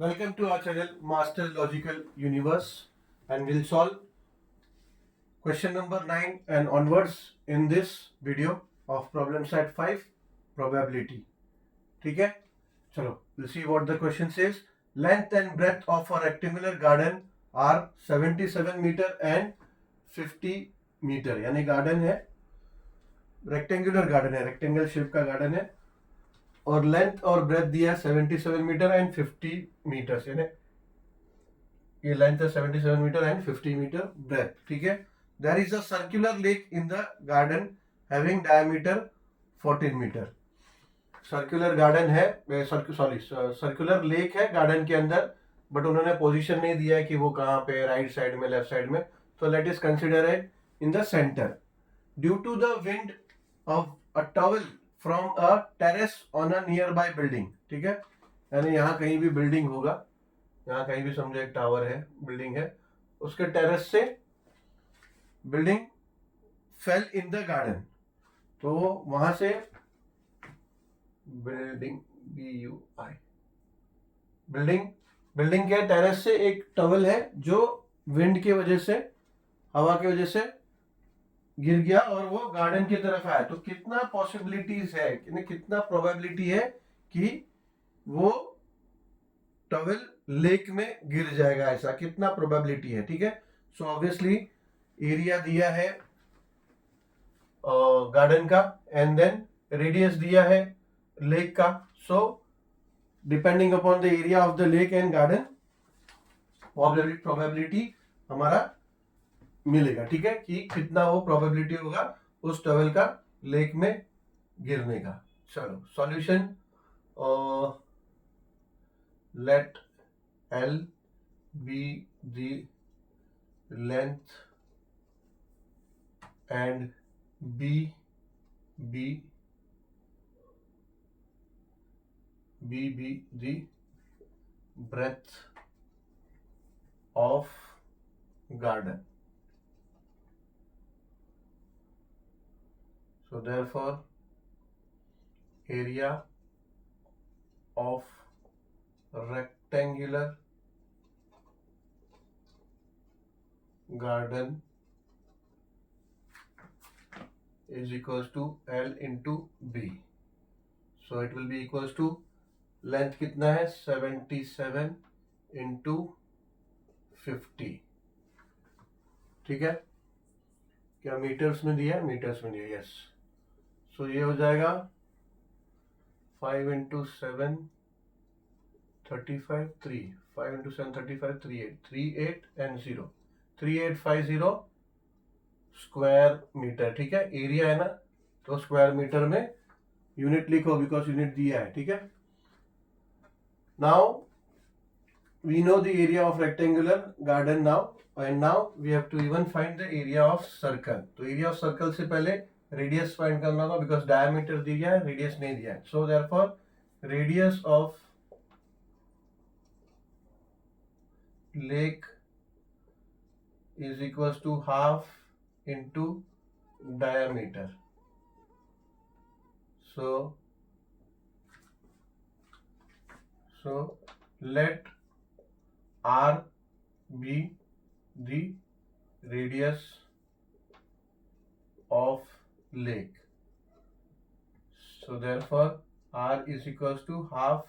Welcome to our channel Master Logical Universe, and we'll solve question number 9 and onwards in this video of problem set 5 probability. ठीक है, चलो we'll see what the question says. Length and breadth of a rectangular garden are 77 meter and 50 meter. यानी garden है, rectangular garden है, rectangle shape का garden है और length और ब्रेथ दिया 77 मीटर एंड 50 मीटर, यानी ये लेंथ है 77 मीटर एंड 50 मीटर ब्रेथ. ठीक है. There is a circular lake in the garden having diameter 14 metre. Circular garden है, सर्कुलर लेक है गार्डन के अंदर, बट उन्होंने पोजीशन नहीं दिया है कि वो कहाँ पे, राइट साइड में, लेफ्ट साइड में. तो let is consider it in the centre. Due to the wind of a towel from a terrace on a near by building. ठीक है, यानी यहाँ कहीं भी बिल्डिंग होगा, यहाँ कहीं भी समझो एक टावर है, बिल्डिंग है, उसके टेरेस से building fail in the garden. तो वहां से बिल्डिंग BUI बिल्डिंग के टेरेस से एक टॉवल है जो विंड की वजह से, हवा की वजह से गिर गया और वो गार्डन की तरफ आया. तो कितना पॉसिबिलिटीज है, कितना प्रोबेबिलिटी है कि वो टॉवल लेक में गिर जाएगा, ऐसा कितना प्रोबेबिलिटी है. ठीक है. सो ऑब्वियसली एरिया दिया है गार्डन का एंड देन रेडियस दिया है लेक का. So depending upon the area of the lake and garden probability हमारा मिलेगा. ठीक है, कि कितना वो प्रोबेबिलिटी होगा उस टॉवल का लेक में गिरने का. चलो solution. Let L be the length and B be the breadth of garden. So therefore area of rectangular garden is equals to L into B. So it will be equals to length कितना है 77 into 50. ठीक है, क्या metres में दिया है? Metres में दिया है, यस. सो ये हो जाएगा 5 into 7 35 3, 5 into 7 35 38 and 0 3850 square metre. ठीक है, एरिया है ना, तो स्क्वायर मीटर में यूनिट लिखो बिकॉज यूनिट दिया है. ठीक है. Now we know the area of rectangular garden now, and now we have to even find the area of circle. तो एरिया ऑफ सर्कल से पहले रेडियस फाइंड करना होगा बिकॉज डायमीटर दिया है, रेडियस नहीं दिया है. So therefore radius of lake is equals to half into diameter. So let R be the radius of lake. So therefore R is equals to half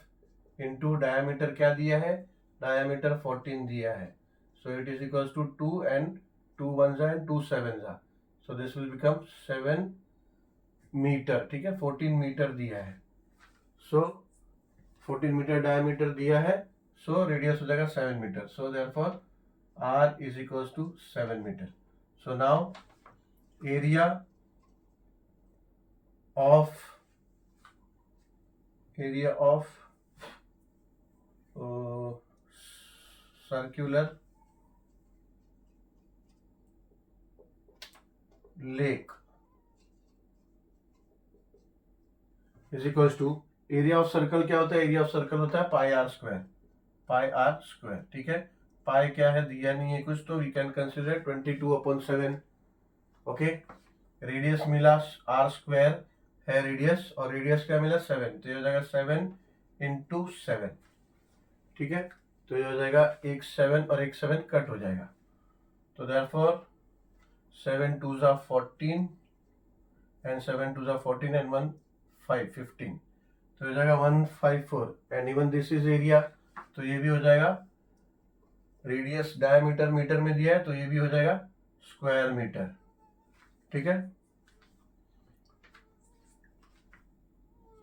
into diameter. क्या दिया है? Diameter 14 दिया है. So it is equals to 2 and 2 1s and 2 7s. So this will become 7 metre. ठीक है, 14 metre दिया है. सो 14 metre diameter दिया है, सो रेडियस हो जाएगा 7 metre. So therefore R is equals to 7 metre. So now area of circular lake is equals to area of circle. क्या होता है? एरिया ऑफ सर्कल होता है पाई आर स्क्वायर. ठीक है, पाई क्या है दिया नहीं है कुछ, तो we can consider 22/7. Okay, radius मिला आर स्क्वायर है रेडियस, और रेडियस क्या मिला 7, तो ये हो जाएगा 7 into 7. ठीक है, तो ये हो जाएगा एक 7 और एक 7 कट हो जाएगा, तो देयरफॉर 7 2 जा 14 एंड 7 2 जा 14 एंड 1 5 15, तो हो जाएगा 154 and even this is area, तो ये भी हो जाएगा रेडियस डायमीटर मीटर में दिया है तो ये भी हो जाएगा स्क्वायर मीटर, ठीक है।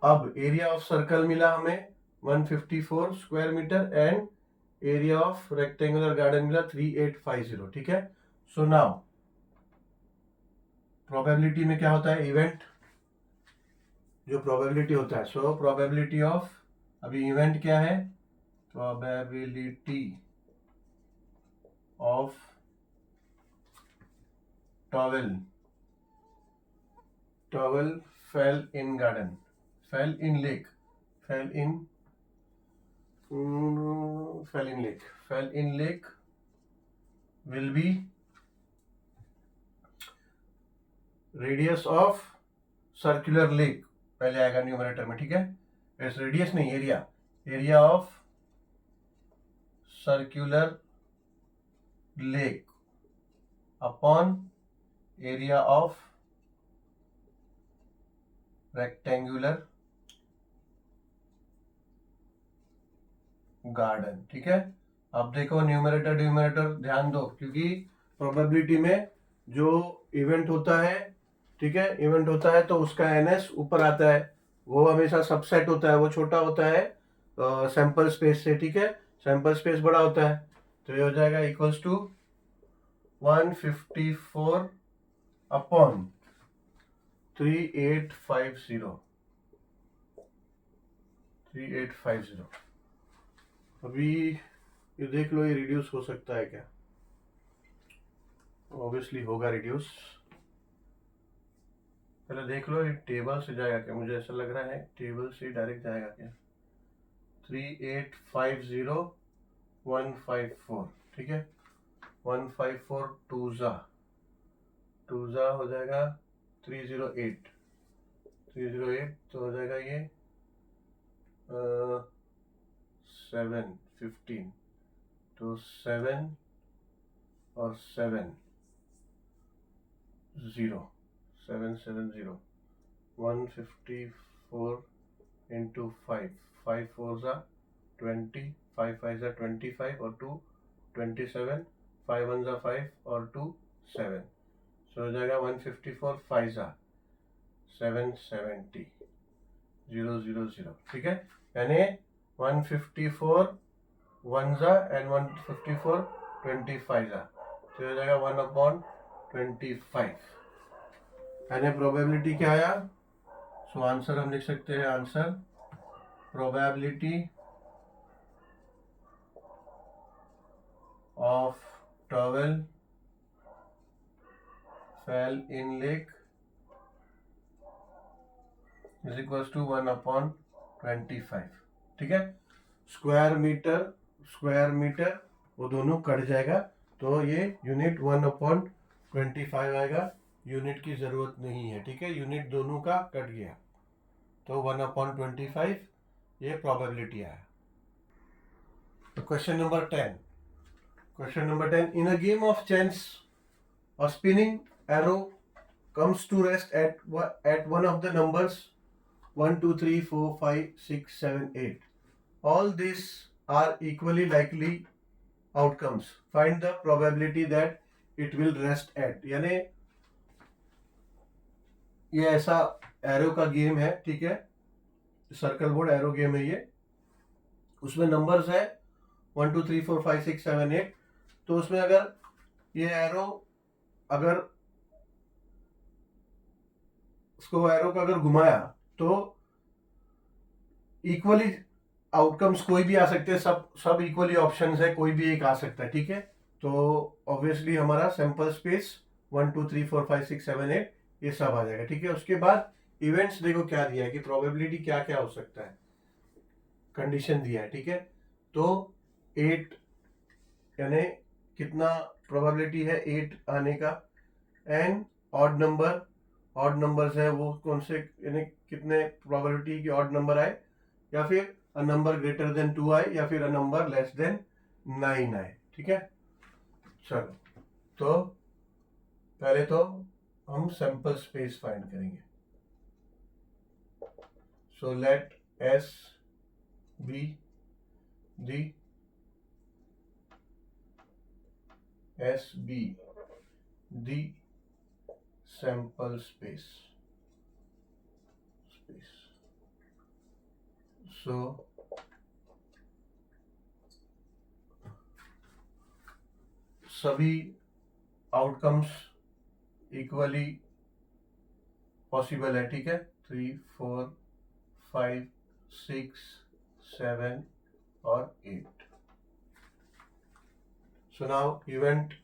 अब एरिया ऑफ सर्कल मिला हमें 154 square metre and area of rectangular garden मिला 3850, ठीक है। सो नाउ प्रोबेबिलिटी में क्या होता है, इवेंट जो प्रोबेबिलिटी होता है, सो प्रोबेबिलिटी ऑफ, अभी इवेंट क्या है, probability of towel fell in garden, fell in lake, fell in lake will be radius of circular lake, पहले आएगा न्यूमरेटर में, ठीक है। इस रेडियस नहीं, area of circular lake upon area of rectangular garden, ठीक है। अब देखो न्यूमरेटर ध्यान दो, क्योंकि प्रोबेबिलिटी में जो इवेंट होता है, ठीक है, इवेंट होता है तो उसका एनएस ऊपर आता है, वो हमेशा सबसेट होता है, वो छोटा होता है सैंपल स्पेस से, ठीक है। सैंपल स्पेस बड़ा होता है, तो ये हो जाएगा इक्वल्स टू 154 अपॉन 3850। अभी ये देख लो, ये रिड्यूस हो सकता है क्या, ऑब्वियसली होगा रिड्यूस, पहले देख लो ये टेबल से जाएगा क्या, मुझे ऐसा लग रहा है टेबल से डायरेक्ट जाएगा क्या, 3850154, ठीक है। 154 टू जा हो जाएगा 308, तो हो जाएगा ये 715, तो 7 और 7 0 770, 154 इंटू 5, 5 4 जा 20, 5 5 जा 25 और 2 27, 5 1 जा 5 और 2 7, सो हो जाएगा 154 5 जा 770 000, ठीक है। यानी 154 1 जा एंड 154 25 जा, तो हो जाएगा 1/25, यानी प्रोबेबिलिटी क्या आया, सो आंसर हम लिख सकते हैं, answer probability of towel fell in lake is equals to 1/25, ठीक है। स्क्वायर मीटर वो दोनों कट जाएगा, तो ये यूनिट 1/25 आएगा, यूनिट की जरूरत नहीं है, ठीक है, यूनिट दोनों का कट गया, तो 1/25 ये प्रोबेबिलिटी आया। तो question number 10, in a game of chance a spinning arrow comes to rest at one of the numbers 1 2 3 4 5 6 7 8, all these are equally likely outcomes, find the probability that it will rest at। यानी ये ऐसा arrow का game है, ठीक है, circle board arrow game है ये, उसमें नंबर्स है 1 2 3 4 5 6 7 8, तो उसमें अगर ये एरो उसको एरो का अगर घुमाया तो इक्वली आउटकम्स कोई भी आ सकते हैं, सब इक्वली ऑप्शंस है, कोई भी एक आ सकता है, ठीक है। तो ऑब्वियसली हमारा सैंपल स्पेस 1 2 3 4 5 6 7 8 ये सब आ जाएगा, ठीक है। उसके बाद इवेंट्स देखो क्या दिया है कि प्रोबेबिलिटी क्या क्या हो सकता है, कंडीशन दिया है, ठीक है। तो 8 यानी कितना प्रोबेबिलिटी है 8 आने का, एंड ऑड नंबर्स है वो कौन से, यानी कितने प्रोबेबिलिटी की ऑड नंबर आए, या फिर अ नंबर ग्रेटर देन 2 आए, या फिर अ नंबर लेस देन 9 आए, ठीक है। चलो, तो पहले तो हम सैंपल स्पेस फाइंड करेंगे। So let S be the sample space. So सभी आउटकम्स इक्वली पॉसिबल है, ठीक है। 3, 4, 5, 6, 7 और 8। सो नाउ इवेंट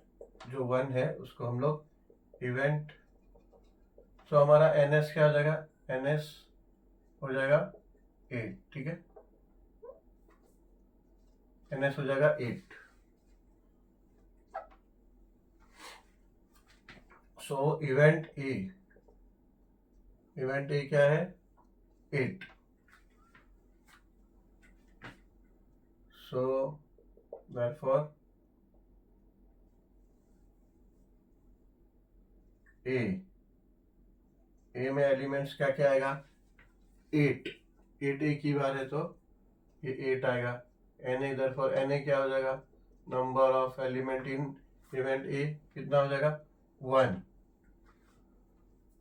जो 1 है उसको हम लोग इवेंट, सो हमारा NS क्या हो जाएगा, NS हो जाएगा 8, ठीक है। NS हो जाएगा 8। सो इवेंट ए क्या है, 8। सो therefore ए में एलिमेंट्स क्या क्या आएगा, 8 एक ही बार है तो ये 8 आएगा। Na therefore Na क्या हो जाएगा, number of element in event A कितना हो जाएगा,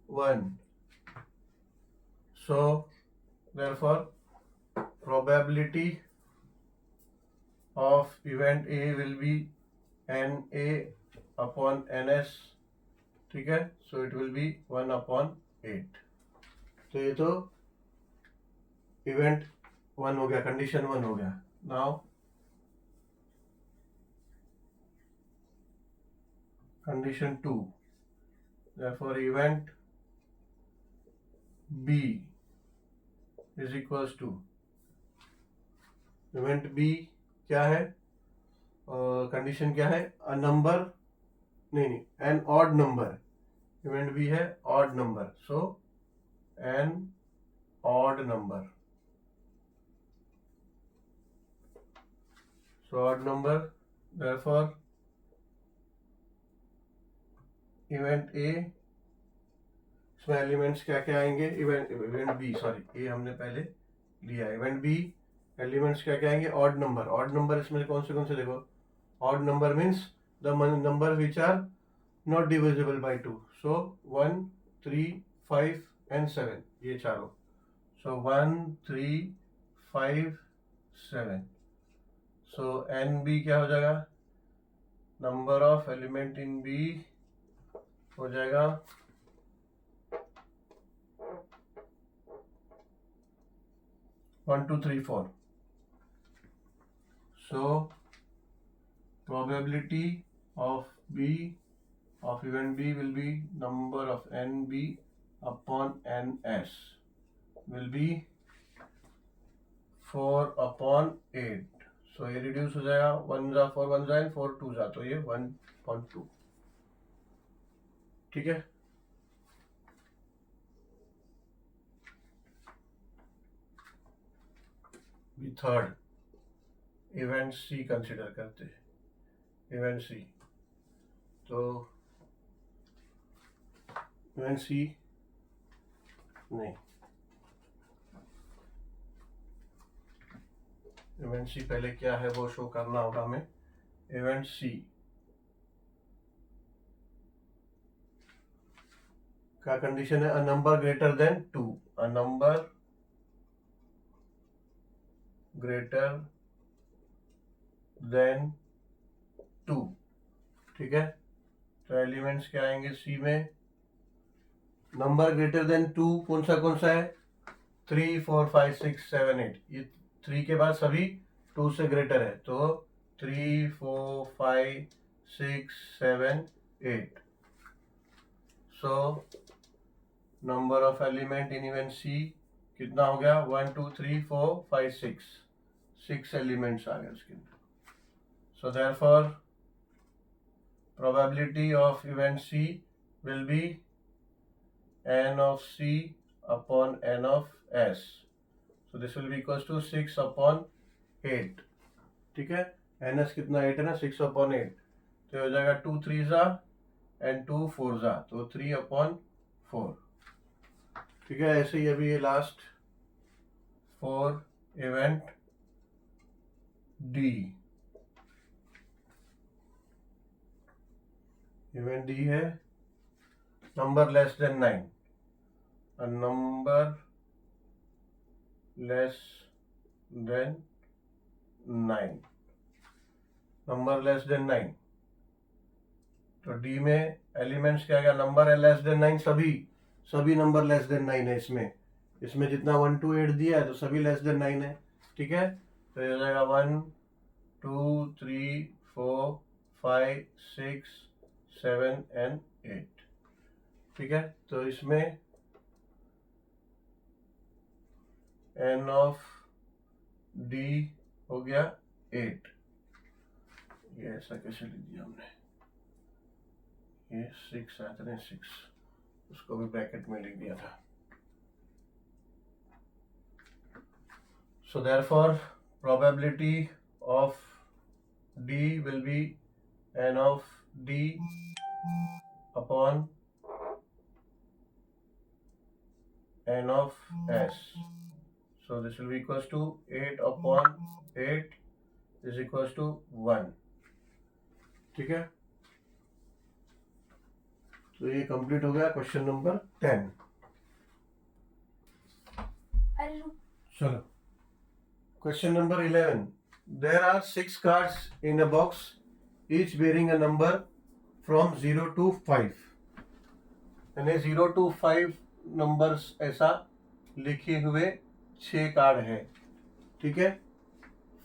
1। So therefore probability of event A will be Na upon Ns, ठीक है। So it will be 1/8। तो ये तो इवेंट 1 हो गया, कंडीशन 1 हो गया। Now condition 2, therefore event B is equals to, event B क्या है, कंडीशन क्या है, अ नंबर, नहीं, an odd number. Event B है odd number, so an odd number, so odd number, therefore event A, इसमें elements क्या क्या आएंगे, इवेंट B, सॉरी ए हमने पहले लिया। इवेंट B एलिमेंट्स क्या क्या आएंगे, ऑड नंबर इसमें कौन से देखो, odd number means the number which are not divisible by 2। So 1, 3, 5 and 7, ये चारों। सो 1, 3, 5, 7। सो NB क्या हो जाएगा, number of element in B हो जाएगा 1, 2, 3, 4। So probability of B, of event B will be number of NB upon NS will be 4/8। So ये reduce हो जाएगा, 1 जा 4 1 जा 4 2 जा, तो ये 1/2, ठीक है। थर्ड इवेंट C कंसिडर करते हैं, इवेंट C। तो इवेंट C नहीं, इवेंट C पहले क्या है वो शो करना होगा हमें। इवेंट C का कंडीशन है a number greater than 2, a number greater than 2, ठीक है। तो एलिमेंट्स क्या आएंगे C में, नंबर ग्रेटर देन 2 कौन सा है, 3, 4, 5, 6, 7, 8। ये 3 के बाद सभी 2 से ग्रेटर है, तो 3, 4, 5, 6, 7, 8। So number of element in event C कितना हो गया, 1, 2, 3, 4, 5, 6 एलिमेंट्स आ गए उसके अंदर। So therefore probability of event C will be n of C upon n of S. So this will be equals to 6/8, ठीक है। NS कितना 8 है ना, 6/8, तो हो जाएगा 2 3 जा एंड 2 4 जा, तो 3/4। ठीक है, ऐसे ही अभी ये last four event D, event D है number less than 9, a number less than 9, number less than 9, तो डी में एलिमेंट्स क्या क्या, नंबर है लेस देन 9, सभी नंबर लेस देन 9 है इसमें जितना 1 to 8 दिया है तो सभी लेस देन 9 है। ठीक है, तो ये हो जाएगा 1 2 3 4 5 6 7 एंड 8। ठीक है, तो इसमें n ऑफ d हो गया 8। ये ऐसा कैसे लिख दिया हमने, ये 6 आता है 6, उसको भी ब्रैकेट में लिख दिया था। So therefore probability of d will be n of d upon n of s. So this will be equals to 8/8 is equals to 1। ठीक है, तो ये कंप्लीट हो गया क्वेश्चन नंबर 10। चलो question number 11, there are 6 cards in a box each bearing a number from 0 to 5, यानी 0 to 5 numbers ऐसा लिखे हुए 6 कार्ड है। ठीक है,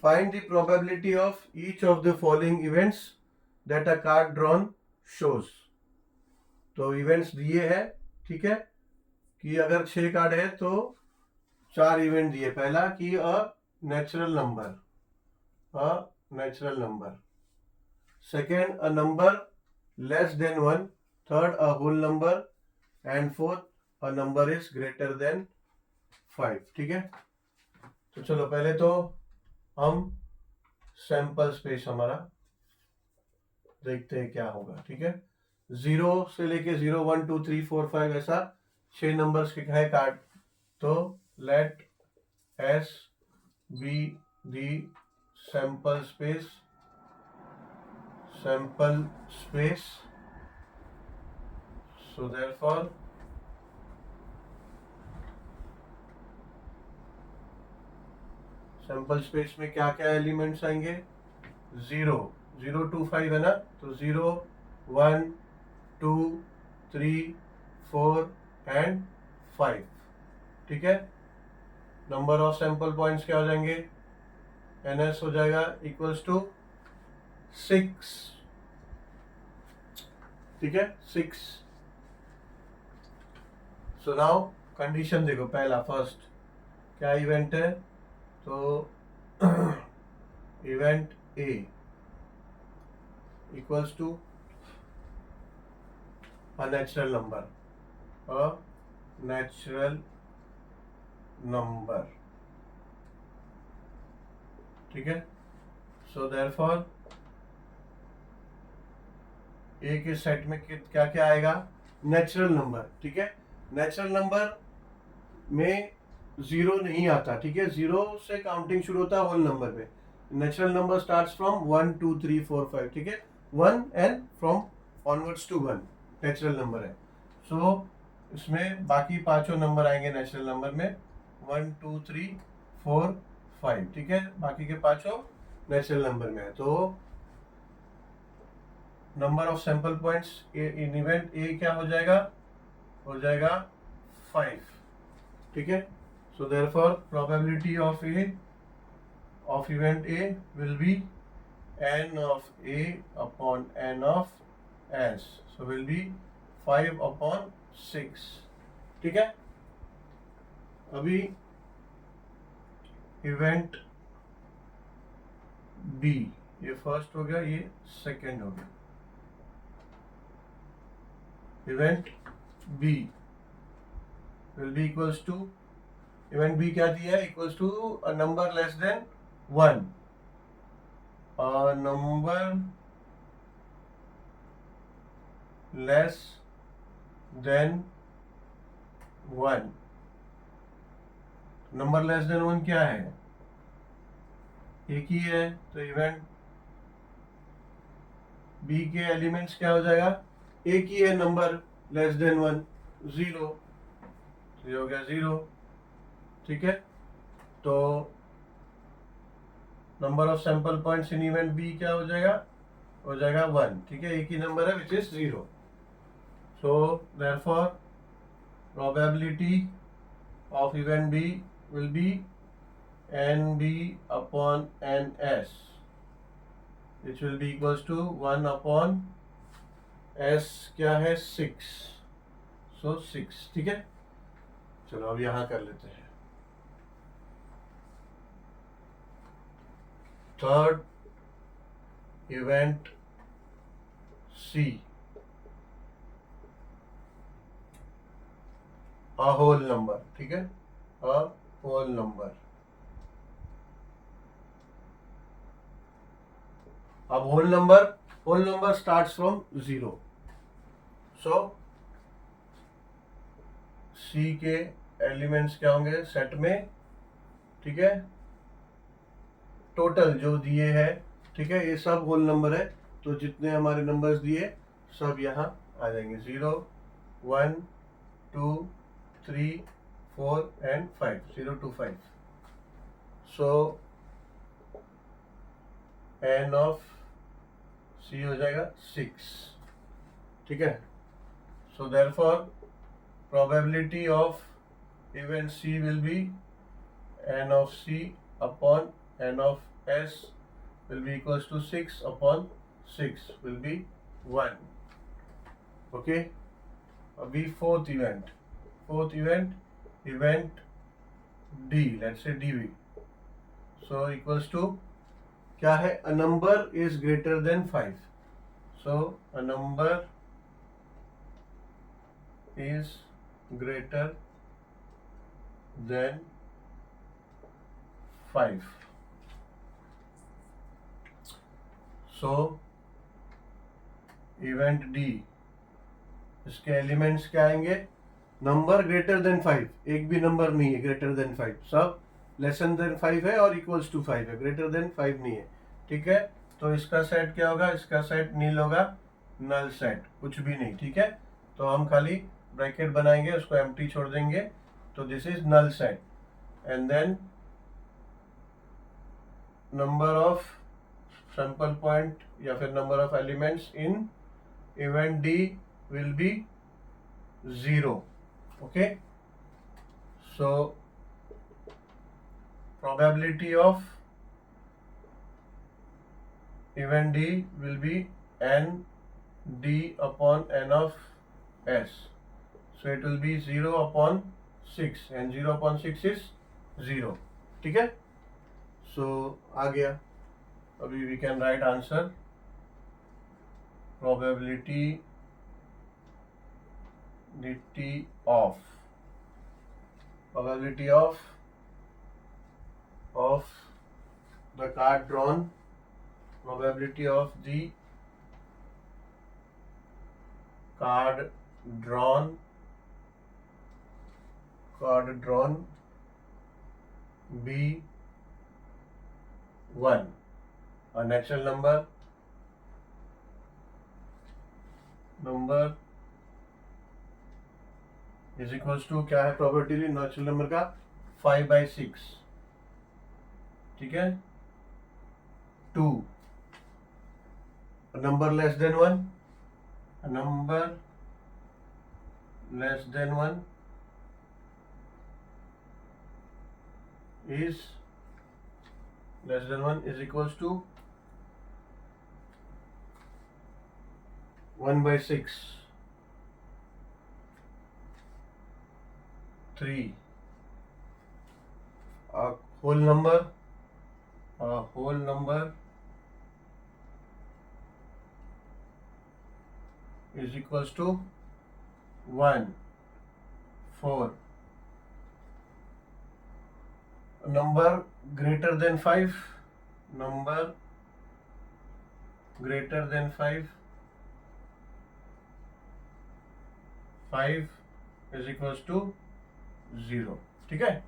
find the probability of each of the following events that a card drawn shows. तो events दिए हैं, ठीक है, कि अगर 6 कार्ड है तो 4 इवेंट दिए। पहला कि a natural number, second a number less than 1, third a whole number and fourth a number is greater than 5। ठीक है, तो चलो पहले तो हम सैंपल स्पेस हमारा देखते हैं क्या होगा। ठीक है, 0 से लेके 0 1 2 3 4 5 ऐसा 6 नंबर्स के है कार्ड, तो let S be the sample space so therefore sample space में क्या क्या एलिमेंट्स आएंगे, 0 to 5 है ना, तो 0 1 2 3 4 एंड 5। ठीक है, नंबर ऑफ सैंपल पॉइंट्स क्या हो जाएंगे, NS हो जाएगा इक्वल्स टू 6। ठीक है, 6। सो नाउ कंडीशन देखो, पहला फर्स्ट क्या इवेंट है, तो event A equals to a natural number. ठीक है, सो देयरफॉर ए के सेट में क्या क्या आएगा, नेचुरल नंबर। ठीक है, नेचुरल नंबर में 0 नहीं आता। ठीक है, 0 से काउंटिंग शुरू होता है होल नंबर पे। Natural number starts from 1 2 3 4 5। ठीक है, 1 and from onwards to 1 natural number है। सो इसमें बाकी पांचों नंबर आएंगे नेचुरल नंबर में, 1 2 3 4 5। ठीक है, बाकी के पांचों नेचुरल नंबर में है। तो number of sample points in event A क्या हो जाएगा 5। ठीक है, so therefore probability of event A will be n of A upon n of S, so will be 5/6। ठीक है, अभी इवेंट B, ये फर्स्ट हो गया, ये सेकेंड हो गया। Event B will be equals to, event B क्या दिया है, equals to a number less than 1। a number less than 1. Number less than 1 क्या है? एक ही है, तो इवेंट बी के एलिमेंट्स क्या हो जाएगा? एक ही है नंबर लेस देन 1, 0, तो ये हो गया 0. ठीक है, तो number of sample points in event B क्या हो जाएगा? 1. ठीक है, एक ही नंबर है which is 0. So therefore probability of event B will be nb upon ns, which will be equals to 1 upon s क्या है? 6. सो 6. ठीक है, चलो अब यहां कर लेते हैं. Third event C, a whole number. ठीक है, a whole number. अब whole number starts from 0. So C के एलिमेंट्स क्या होंगे सेट में? ठीक है, टोटल जो दिए हैं, ठीक है, ये सब होल नंबर है, तो जितने हमारे नंबर्स दिए सब यहाँ आ जाएंगे. 0, 1, 2, 3, 4 and 5. 0 to 5. So n of C हो जाएगा 6. ठीक है, सो therefore probability of event C will be n of C upon n of S will be equals to 6 upon 6 will be 1. Okay, अभी fourth event D, let's say DB. So equals to क्या है? A number is greater than 5. So a number is greater than 5. So event D, इसके elements क्या आएंगे? Number greater than 5. एक भी number नहीं है ग्रेटर देन 5, सब लेसन देन 5 है और इक्वल्स टू 5 है, ग्रेटर देन 5 नहीं है. ठीक है, तो इसका सेट क्या होगा? इसका सेट नील होगा, नल सेट, कुछ भी नहीं. ठीक है, तो हम खाली ब्रैकेट बनाएंगे, उसको एम्प्टी छोड़ देंगे, तो this is null set. And then number of sample point या फिर number of elements in event D will be 0. Okay, so probability of event D will be n D upon n of S. So it will be 0 upon 6, and 0 upon 6 is 0. ठीक है, so आ गया. अभी we can write answer. Probability of the card drawn, probability of the card drawn be 1. A natural number is equals to क्या है? Probability natural number का 5/6. ठीक है, 2. Number less than 1, number less than 1 is equals to 1/6. 3. A whole number is equals to 1, 4. A number greater than 5, greater than 5, 5 is equals to 0. ठीक है,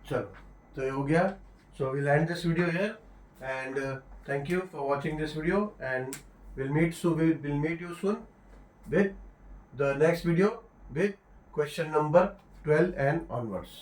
चलो तो ये हो गया. So we'll end this video here, and thank you for watching this video, and we'll meet you soon with the next video with question number 12 and onwards.